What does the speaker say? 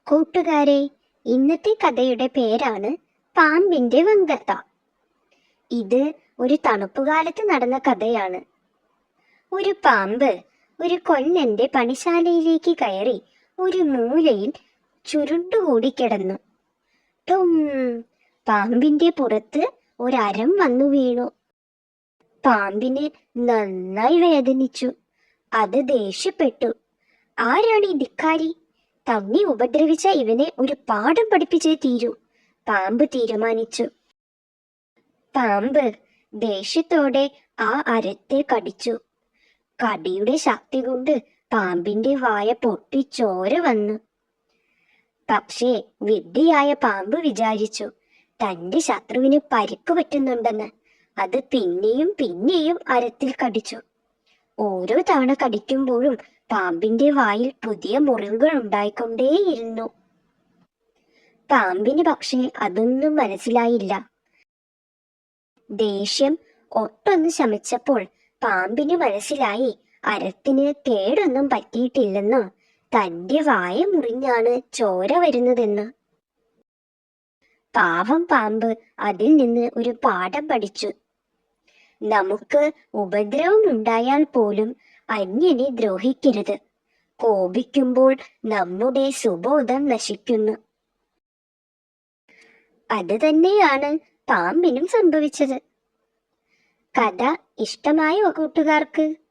കൂട്ടുകാരെ, ഇന്നത്തെ കഥയുടെ പേരാണ് പാമ്പിന്റെ വങ്കത്ത. ഇത് ഒരു തണുപ്പുകാലത്ത് നടന്ന കഥയാണ്. ഒരു പാമ്പ് ഒരു കൊല്ലന്റെ പണിശാലയിലേക്ക് കയറി ഒരു മൂലയിൽ ചുരുണ്ടുകൂടി കിടന്നു. ടൊം! പാമ്പിന്റെ പുറത്ത് ഒരരം വന്നു വീണു. പാമ്പിന് നന്നായി വേദനിച്ചു. അത് ദേഷ്യപ്പെട്ടു. ആരാണ് ഈ ധിക്കാരി? തന്നെ ഉപദ്രവിച്ച ഇവനെ ഒരു പാഠം പഠിപ്പിച്ചേ തീരൂ, പാമ്പ് തീരുമാനിച്ചു. പാമ്പ് ദേഷ്യത്തോടെ ആ അരത്തെ കടിച്ചു. കടിയുടെ ശക്തി കൊണ്ട് പാമ്പിന്റെ വായ പൊട്ടി ചോര വന്നു. പക്ഷേ വിഡ്ഢിയായ പാമ്പ് വിചാരിച്ചു തന്റെ ശത്രുവിന് പരിക്ക് പറ്റുന്നുണ്ടെന്ന്. അത് പിന്നെയും പിന്നെയും അരത്തിൽ കടിച്ചു. ഓരോ തവണ കടിക്കുമ്പോഴും പാമ്പിന്റെ വായിൽ പുതിയ മുറിവുകൾ ഉണ്ടായിക്കൊണ്ടേയിരുന്നു. പാമ്പിന് പക്ഷേ അതൊന്നും മനസ്സിലായില്ല. ദേഷ്യം ഒട്ടൊന്ന് ശമിച്ചപ്പോൾ പാമ്പിന് മനസ്സിലായി അരത്തിന് കേടൊന്നും പറ്റിയിട്ടില്ലെന്നും തന്റെ വായ മുറിഞ്ഞാണ് ചോര വരുന്നതെന്ന്. പാവം പാമ്പ് അതിൽ നിന്ന് ഒരു പാഠം പഠിച്ചു. നമുക്ക് ഉപദ്രവം ഉണ്ടായാൽ പോലും അന്യനെ ദ്രോഹിക്കരുത്. കോപിക്കുമ്പോൾ നമ്മുടെ സുബോധം നശിക്കുന്നു. അത് തന്നെയാണ് പാമ്പിനും സംഭവിച്ചത്. കഥ ഇഷ്ടമായോ കൂട്ടുകാർക്ക്?